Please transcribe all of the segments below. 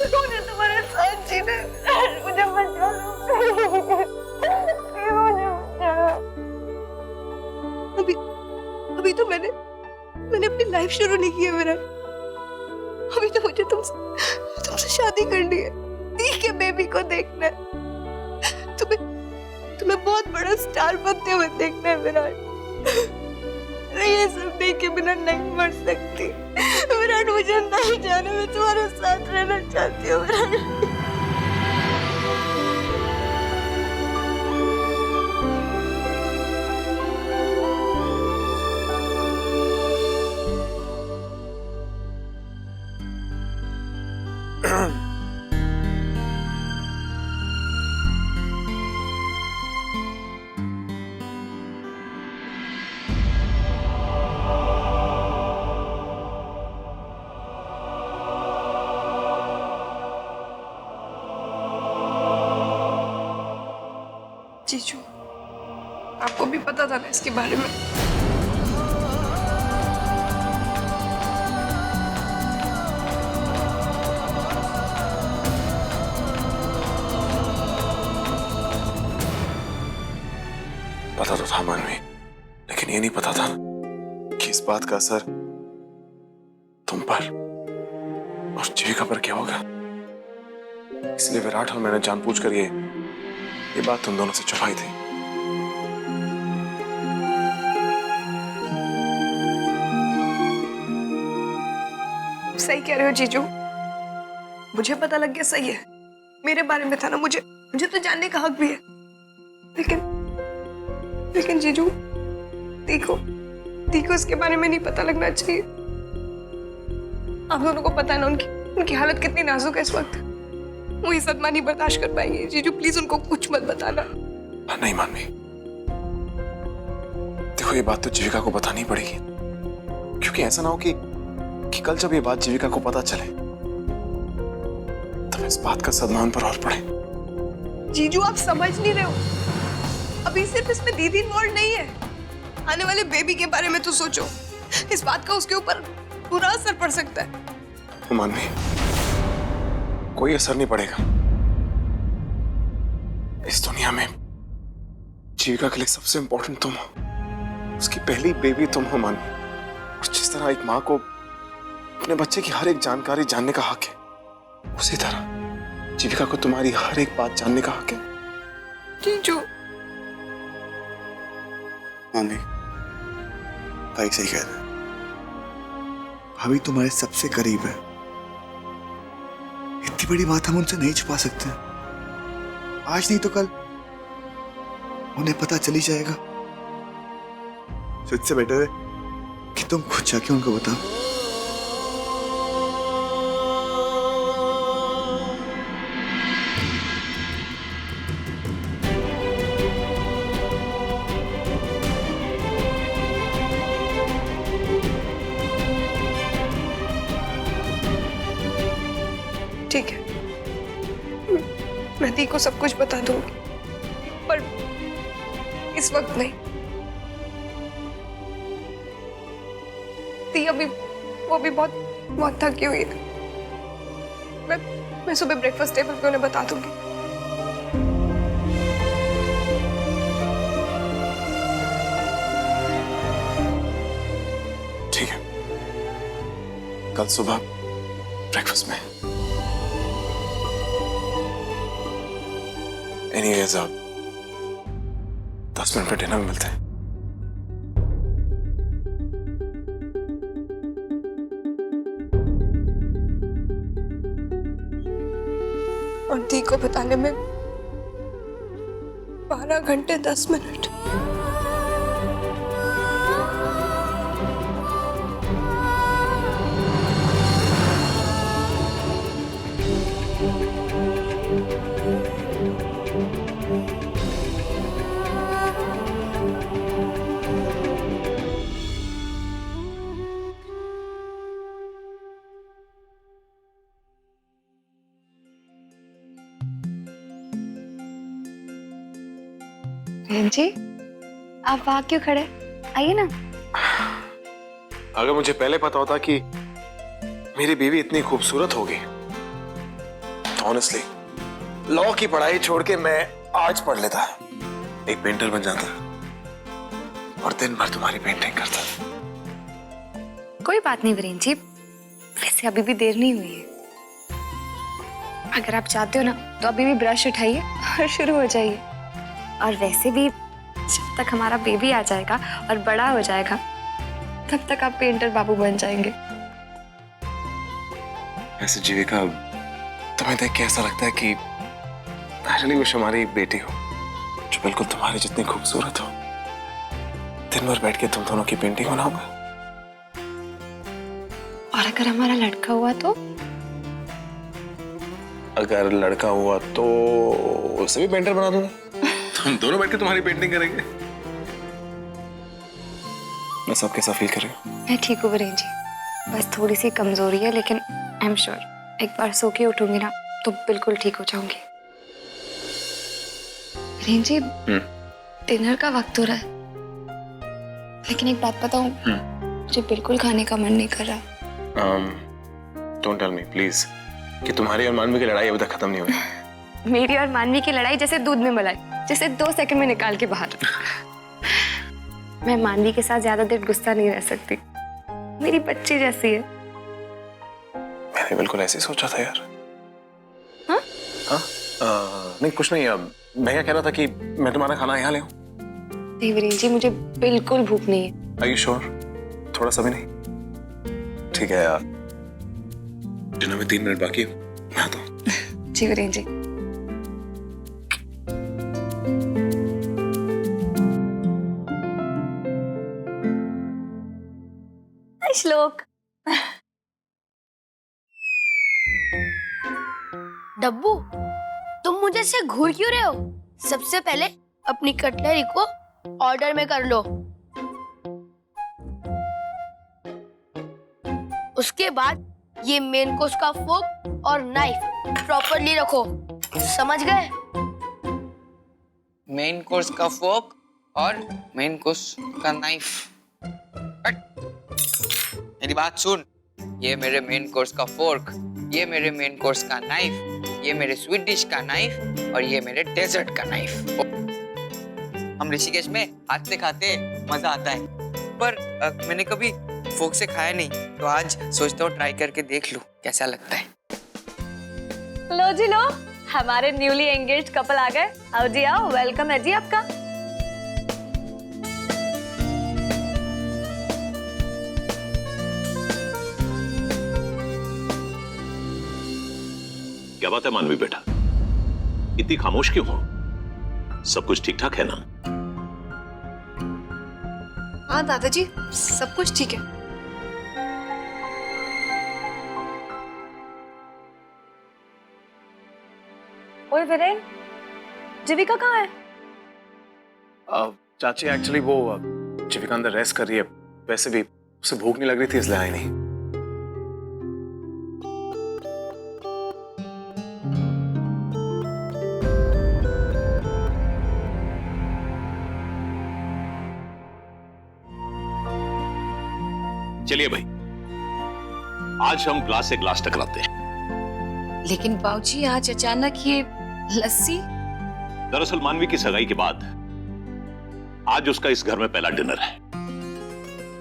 मुझे तुम्हारे साथ जीना है, मुझे बचा लो। मुझे बचा लो। अभी अभी तो मैंने अपनी लाइफ शुरू नहीं की है मेरा। अभी तो मुझे तुमसे शादी करनी है, ठीक है, बेबी को देखना है। तुम्हें बहुत बड़ा स्टार बनते हुए देखना है विराट। मैं ये सब देख के बिना नहीं मर सकती विराट। मुझे नहीं जाने, मैं तुम्हारे साथ रहना चाहती हूँ विराट। जीजू, आपको भी पता था ना इसके बारे में? पता तो था मानवी, लेकिन ये नहीं पता था कि इस बात का असर तुम पर और जीविका पर क्या होगा। इसलिए विराट और मैंने जानबूझकर ये बात तुम दोनों से छुपाई थी। सही कह रहे हो जीजू, मुझे पता लग गया, सही है, मेरे बारे में था ना, मुझे तो जानने का हक भी है। लेकिन जीजू, देखो इसके बारे में नहीं पता लगना चाहिए। आप दोनों को पता है ना उनकी हालत कितनी नाजुक है इस वक्त। वो ये सदमा नहीं बर्दाश्त कर पाएंगे। जीजू प्लीज उनको कुछ मत बताना। नहीं मानवी, देखो ये बात तो जीविका को बतानी पड़ेगी, क्योंकि ऐसा ना हो कि कल जब ये बात जीविका को पता चले तब इस बात का सदमा उन पर और पड़े। जीजू आप समझ नहीं रहे हो, अभी सिर्फ इसमें दीदी इन्वॉल्व नहीं है, आने वाले बेबी के बारे में तो सोचो। इस बात का उसके ऊपर बुरा असर पड़ सकता है। मानवी, कोई असर नहीं पड़ेगा। इस दुनिया में जीविका के लिए सबसे इंपॉर्टेंट तुम हो, उसकी पहली बेबी तुम हो मानवी। और जिस तरह एक माँ को अपने बच्चे की हर एक जानकारी जानने का हक है, उसी तरह जीविका को तुम्हारी हर एक बात जानने का हक है। जीजू, मानवी भाई सही कह रहे, भाभी तुम्हारे सबसे करीब है। इतनी बड़ी बात हम उनसे नहीं छुपा सकते। आज नहीं तो कल उन्हें पता चल ही जाएगा। तो इससे बेटर है कि तुम खुद जाके उनको बताओ। ठीक है, मैं दी को सब कुछ बता दूंगी, पर इस वक्त नहीं। दी वो भी बहुत थकी हुई है। मैं सुबह ब्रेकफास्ट टेबल पे उन्हें बता दूंगी। ठीक है, कल सुबह ब्रेकफास्ट में। एनीवेज, आप 10 मिनट में डिनर में मिलते हैं। और दी को बताने में 12 घंटे 10 मिनट। बहन जी, आप वहां क्यों खड़े? आइए ना। अगर मुझे पहले पता होता कि मेरी बीवी इतनी खूबसूरत होगी ऑनेस्टली लॉ की पढ़ाई छोड़ के मैं आज पढ़ लेता, एक पेंटर बन जाता और दिन भर तुम्हारी पेंटिंग करता। कोई बात नहीं वीरेन जी, वैसे अभी भी देर नहीं हुई है। अगर आप चाहते हो ना तो अभी भी ब्रश उठाइए और शुरू हो जाइए। और वैसे भी जब तक हमारा बेबी आ जाएगा और बड़ा हो जाएगा तब तक आप पेंटर बाबू बन जाएंगे। ऐसे जीविका, तुम्हें देख के ऐसा लगता है कि I really wish हमारी एक बेटी हो जो बिल्कुल तुम्हारी जितनी खूबसूरत हो। दिन भर बैठ के तुम दोनों की पेंटिंग बनाऊंगा। और अगर हमारा लड़का हुआ तो? अगर लड़का हुआ तो उसे भी पेंटर बना दूंगा। तुम दोनों बैठ के तुम्हारी पेंटिंग करेंगे। मैं सब कैसा फील कर रही हूँ? मैं ठीक हूँ वीरेन जी, बस थोड़ी सी कमजोरी है, लेकिन आई एम श्योर एक बार सो के उठूंगी ना तो बिल्कुल ठीक हो जाऊंगी। वीरेन जी, डिनर का वक्त हो रहा है, लेकिन एक बात बताऊं, मुझे बिल्कुल खाने का मन नहीं कर रहा। डोंट टेल मी प्लीज कि तुम्हारी और मानवी की लड़ाई अभी तक खत्म नहीं हुई। मेरी और मानवी की लड़ाई जैसे दूध में मलाई, जैसे 2 सेकंड में निकाल के बाहर। मैं मानवी के साथ ज्यादा देर गुस्सा नहीं रह सकती, मेरी बच्ची जैसी है। मैंने बिल्कुल ऐसे ही सोचा था यार। हाँ? नहीं कुछ नहीं, मैं क्या कह रहा था कि मैं तुम्हारा खाना यहाँ ले आऊं? नहीं वीरेन जी, मुझे बिल्कुल भूख नहीं है। Are you sure? थोड़ा सा भी नहीं? ठीक है यार, डिनर में 3 मिनट बाकी है, मैं आता हूँ। जी वीरेन जी। श्लोक, डब्बू, तुम मुझे से घूर क्यों रहे हो? सबसे पहले अपनी कटलरी को ऑर्डर में कर लो, उसके बाद ये मेन कोर्स का फोर्क और नाइफ प्रॉपरली रखो, समझ गए? मेन कोर्स का फोर्क और मेन कोर्स का नाइफ। मेरी बात सुन, ये मेरे मेन कोर्स का फोर्क, ये मेरे मेन कोर्स का नाइफ, ये मेरे स्वीट डिश का नाइफ और ये मेरे डेजर्ट का नाइफ। हम ऋषिकेश में हाथ से खाते मजा आता है, पर मैंने कभी फोर्क से खाया नहीं, तो आज सोचता हूँ ट्राई करके देख लूं कैसा लगता है। लो जी लो, हमारे न्यूली एंगेज्ड कपल आ गए। आओ जी आओ, वेलकम है जी आपका। क्या बात है मानवी बेटा, इतनी खामोश क्यों हो? सब कुछ ठीक ठाक है ना? हाँ दादाजी, सब कुछ ठीक है। ओए वीरेन, जीविका कहाँ है? चाची एक्चुअली वो जीविका अंदर रेस्ट कर रही है, वैसे भी उसे भूख नहीं लग रही थी इसलिए आई नहीं। चलिए भाई, आज हम ग्लास से ग्लास टकराते हैं। लेकिन बाबूजी, आज अचानक ये लस्सी? दरअसल मानवी की सगाई के बाद आज उसका इस घर में पहला डिनर है,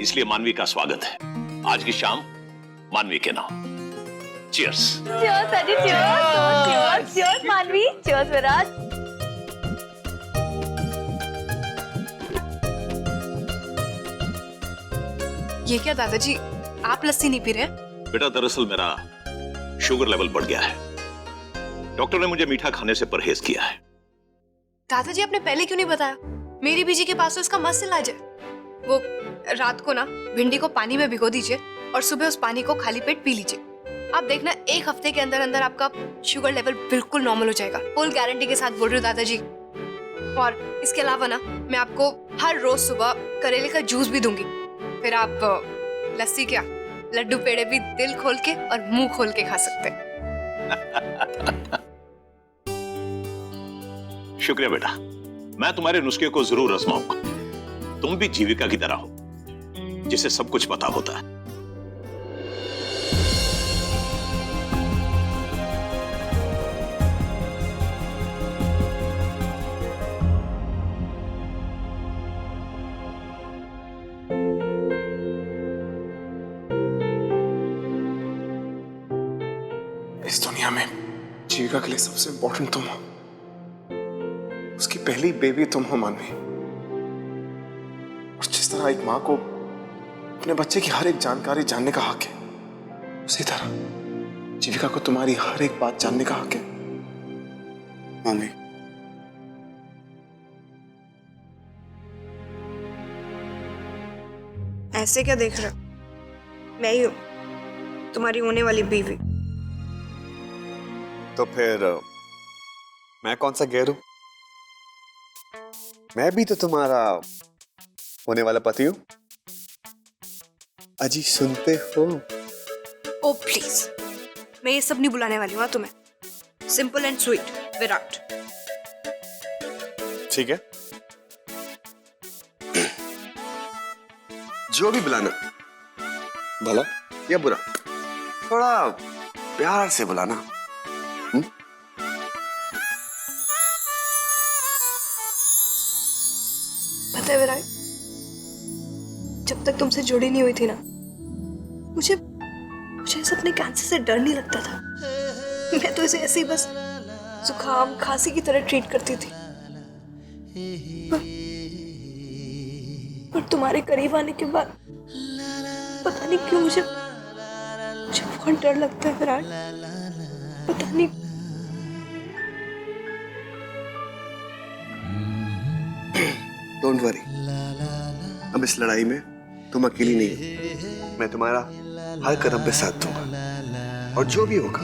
इसलिए मानवी का स्वागत है आज की शाम मानवी के नाम। चीयर्स। चीयर्स अजी, चीयर्स, चीयर्स मानवी, चीयर्स विराज। ये क्या दादाजी, आप लस्सी नहीं पी रहे? बेटा दरअसल मेरा शुगर लेवल बढ़ गया है, डॉक्टर ने मुझे मीठा खाने से परहेज किया है। दादाजी आपने पहले क्यों नहीं बताया? मेरी बीजी के पास तो इसका मस्त इलाज है। वो रात को ना भिंडी को पानी में भिगो दीजिए और सुबह उस पानी को खाली पेट पी लीजिए। आप देखना 1 हफ्ते के अंदर अंदर आपका शुगर लेवल बिल्कुल नॉर्मल हो जाएगा। फुल गारंटी के साथ बोल रही हूँ दादाजी। और इसके अलावा ना मैं आपको हर रोज सुबह करेले का जूस भी दूंगी, फिर आप लस्सी क्या लड्डू पेड़े भी दिल खोल के और मुंह खोल के खा सकते हैं। शुक्रिया बेटा, मैं तुम्हारे नुस्खे को जरूर आजमाऊंगा। तुम भी जीविका की तरह हो जिसे सब कुछ पता होता है। इस दुनिया में जीविका के लिए सबसे इंपॉर्टेंट तुम हो। उसकी पहली बेबी तुम हो मानवी। और जिस तरह एक माँ को अपने बच्चे की हर एक जानकारी जानने का हक है, उसी तरह जीविका को तुम्हारी हर एक बात जानने का हक है। मानवी, ऐसे क्या देख रहे हो? मैं ही हूँ तुम्हारी होने वाली बीवी। तो फिर मैं कौन सा गैर हूं? मैं भी तो तुम्हारा होने वाला पति हूं। अजी सुनते हो? ओ प्लीज, मैं ये सब नहीं बुलाने वाली हूँ तुम्हें। Simple and sweet Virat. ठीक है, जो भी बुलाना, भला या बुरा, थोड़ा प्यार से बुलाना। पता है विराट, जब तक तुमसे जुड़ी नहीं हुई थी ना, मुझे इस अपने कैंसर से डर नहीं लगता था। मैं तो इसे ऐसे ही बस जुकाम खांसी की तरह ट्रीट करती थी। पर तुम्हारे करीब आने के बाद पता नहीं क्यों मुझे बहुत डर लगता है विराट। पता नहीं। डोंट वरी, अब इस लड़ाई में तुम अकेली नहीं हो। मैं तुम्हारा हर कदम पे साथ दूंगा, और जो भी होगा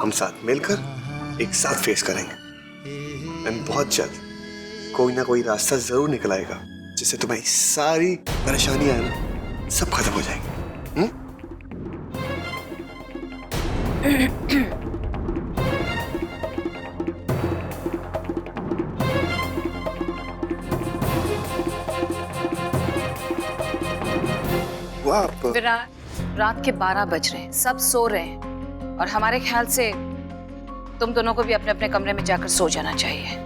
हम साथ मिलकर एक साथ फेस करेंगे। एंड बहुत जल्द कोई ना कोई रास्ता जरूर निकल आएगा, जिससे तुम्हारी सारी परेशानियां है ना, सब खत्म हो जाएंगी। विराट, रात के 12 बज रहे हैं, सब सो रहे हैं, और हमारे ख्याल से तुम दोनों को भी अपने अपने कमरे में जाकर सो जाना चाहिए।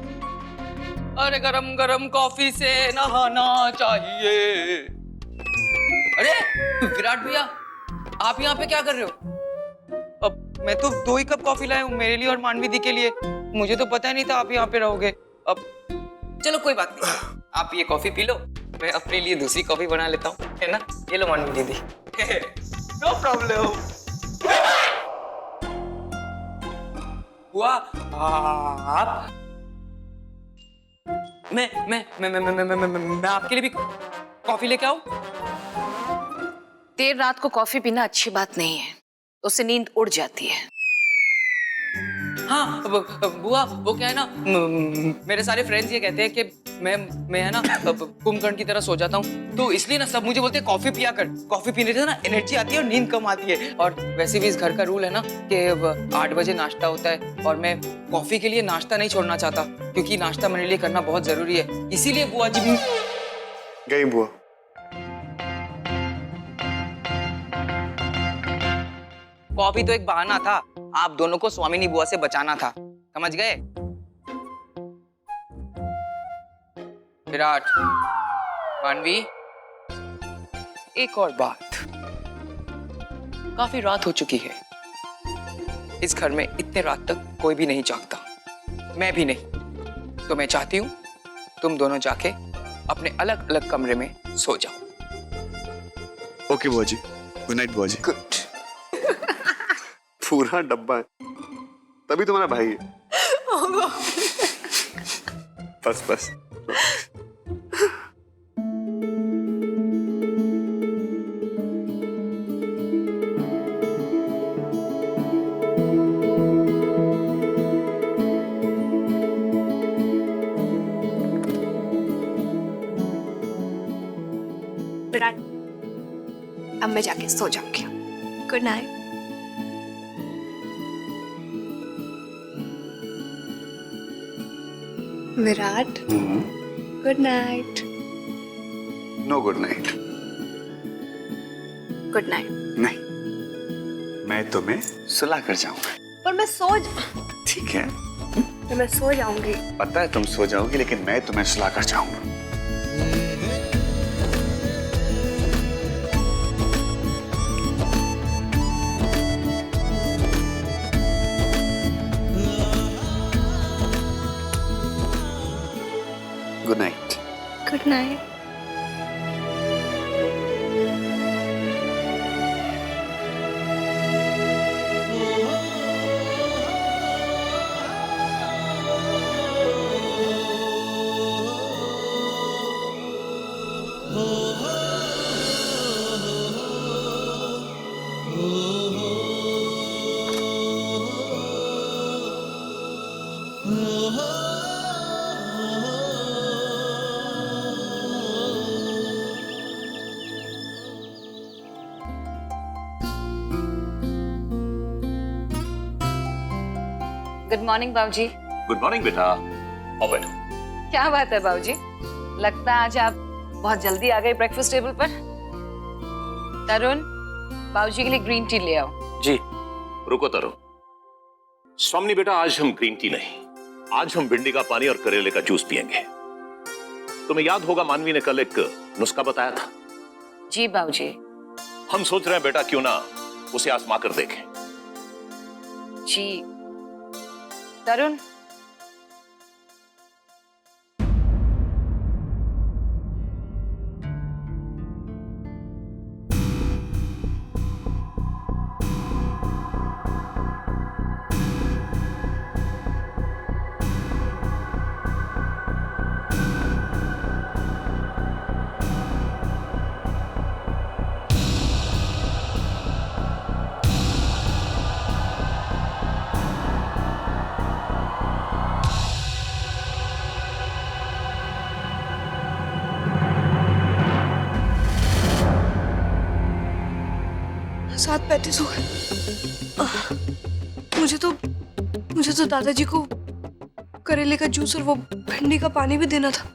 अरे गरम गरम कॉफी से नहाना चाहिए। अरे विराट भैया, आप यहाँ पे क्या कर रहे हो? अब मैं तो 2 ही कप कॉफी लाया हूँ, मेरे लिए और मानवी दी के लिए। मुझे तो पता ही नहीं था आप यहाँ पे रहोगे। अब चलो कोई बात नहीं, आप ये कॉफी पी लो, मैं अपने लिए दूसरी कॉफी बना लेता हूँ, है ना? ये लो मानवी दीदी। No problem. हुआ आप? मैं आपके लिए भी कॉफी लेके आऊं? देर रात को कॉफी पीना अच्छी बात नहीं है, उससे नींद उड़ जाती है। हाँ बुआ, वो क्या है ना, मेरे सारे फ्रेंड्स ये कहते हैं कि मैं है ना कुंभकर्ण की तरह सो जाता हूँ, तो इसलिए ना सब मुझे बोलते हैं कॉफी पिया कर। कॉफी पीने से ना एनर्जी आती है और नींद कम आती है। और वैसे भी इस घर का रूल है ना कि 8 बजे नाश्ता होता है, और मैं कॉफी के लिए नाश्ता नहीं छोड़ना चाहता, क्योंकि नाश्ता मेरे लिए करना बहुत जरूरी है। इसीलिए बुआ जी गई बुआ। कॉफी तो एक बहाना था, आप दोनों को स्वामिनी बुआ से बचाना था, समझ गए? विराट, मानवी, एक और बात, काफी रात हो चुकी है, इस घर में इतने रात तक कोई भी नहीं जागता, मैं भी नहीं। तो मैं चाहती हूँ तुम दोनों जाके अपने अलग अलग कमरे में सो जाओ। ओके बुआ जी, गुड नाइट बुआ जी। गुड। पूरा डब्बा है, तभी तुम्हारा भाई है। बस बस। विराट, अब मैं जाके सो जाऊंगी। Good night. Virat, good night. No good night. Good night. नहीं, मैं तुम्हें सुला कर जाऊंगा। पर मैं ठीक है, मैं सो जाऊंगी। पता है तुम सो जाओगी, लेकिन मैं तुम्हें सुला कर जाऊंगा। Good night. गुड मॉर्निंग बाबूजी। गुड मॉर्निंग बेटा। आओ बैठो। क्या बात है बाबूजी, लगता है आज आप बहुत जल्दी आ गए ब्रेकफास्ट टेबल पर। तरुण, बाबूजी के लिए ग्रीन टी ले आओ। जी। रुको तरुण। स्वामी बेटा, आज हम ग्रीन टी नहीं, आज हम भिंडी का पानी और करेले का जूस पियेंगे। तुम्हें याद होगा मानवी ने कल एक नुस्खा बताया था। जी बाबूजी। हम सोच रहे हैं बेटा क्यों ना उसे आजमा कर देखें। जी तरुण, सात 35 हो गए। मुझे तो दादाजी को करेले का जूस और वो भिंडी का पानी भी देना था।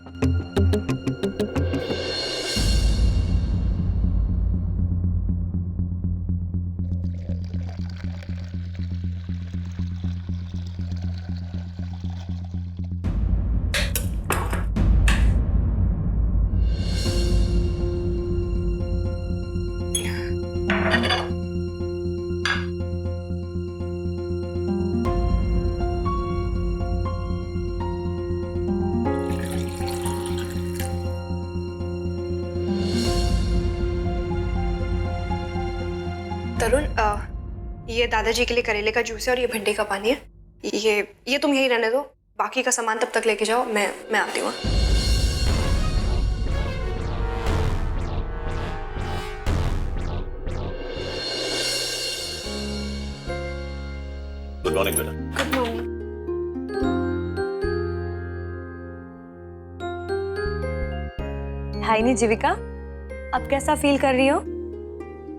तरुण, ये दादाजी के लिए करेले का जूस है और ये भिंडी का पानी है। ये तुम यही रहने दो, बाकी का सामान तब तक लेके जाओ, मैं आती हूँ। गुड मॉर्निंग बेटा। Good morning. हाय नी जीविका, अब कैसा फील कर रही हो?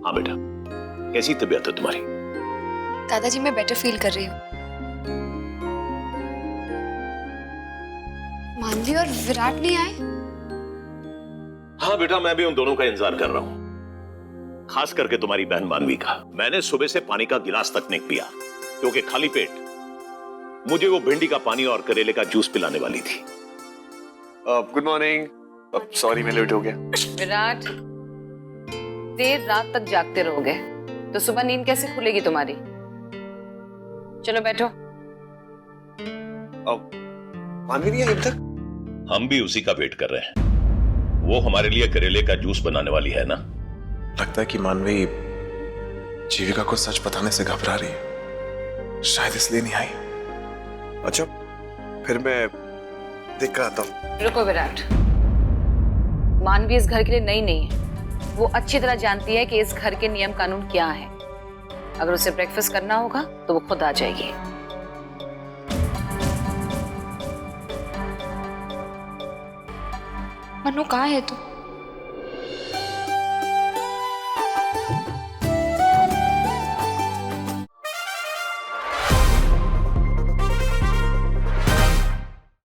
हाँ बेटा, कैसी तबीयत है तुम्हारी? दादाजी मैं बेटर फील कर रही हूँ। मानवी और विराट नहीं आए? हाँ बेटा, मैं भी उन दोनों का इंतजार कर रहा हूँ, खास करके तुम्हारी बहन मानवी का। मैंने सुबह से पानी का गिलास तक नहीं पिया क्योंकि खाली पेट मुझे वो भिंडी का पानी और करेले का जूस पिलाने वाली थी। Good morning. सॉरी मैं लेट हो गया। विराट, देर रात तक जागते रहोगे तो सुबह नींद कैसे खुलेगी तुम्हारी? चलो बैठो। मानवी नहीं आई अब तक? हम भी उसी का वेट कर रहे हैं। वो हमारे लिए करेले का जूस बनाने वाली है ना। लगता है कि मानवी जीविका को सच बताने से घबरा रही है, शायद इसलिए नहीं आई। अच्छा, फिर मैं देख कर आता हूँ। रुको विराट, मानवी इस घर के लिए नई नहीं है। वो अच्छी तरह जानती है कि इस घर के नियम कानून क्या है। अगर उसे ब्रेकफास्ट करना होगा तो वो खुद आ जाएगी। मनु कहाँ है तू?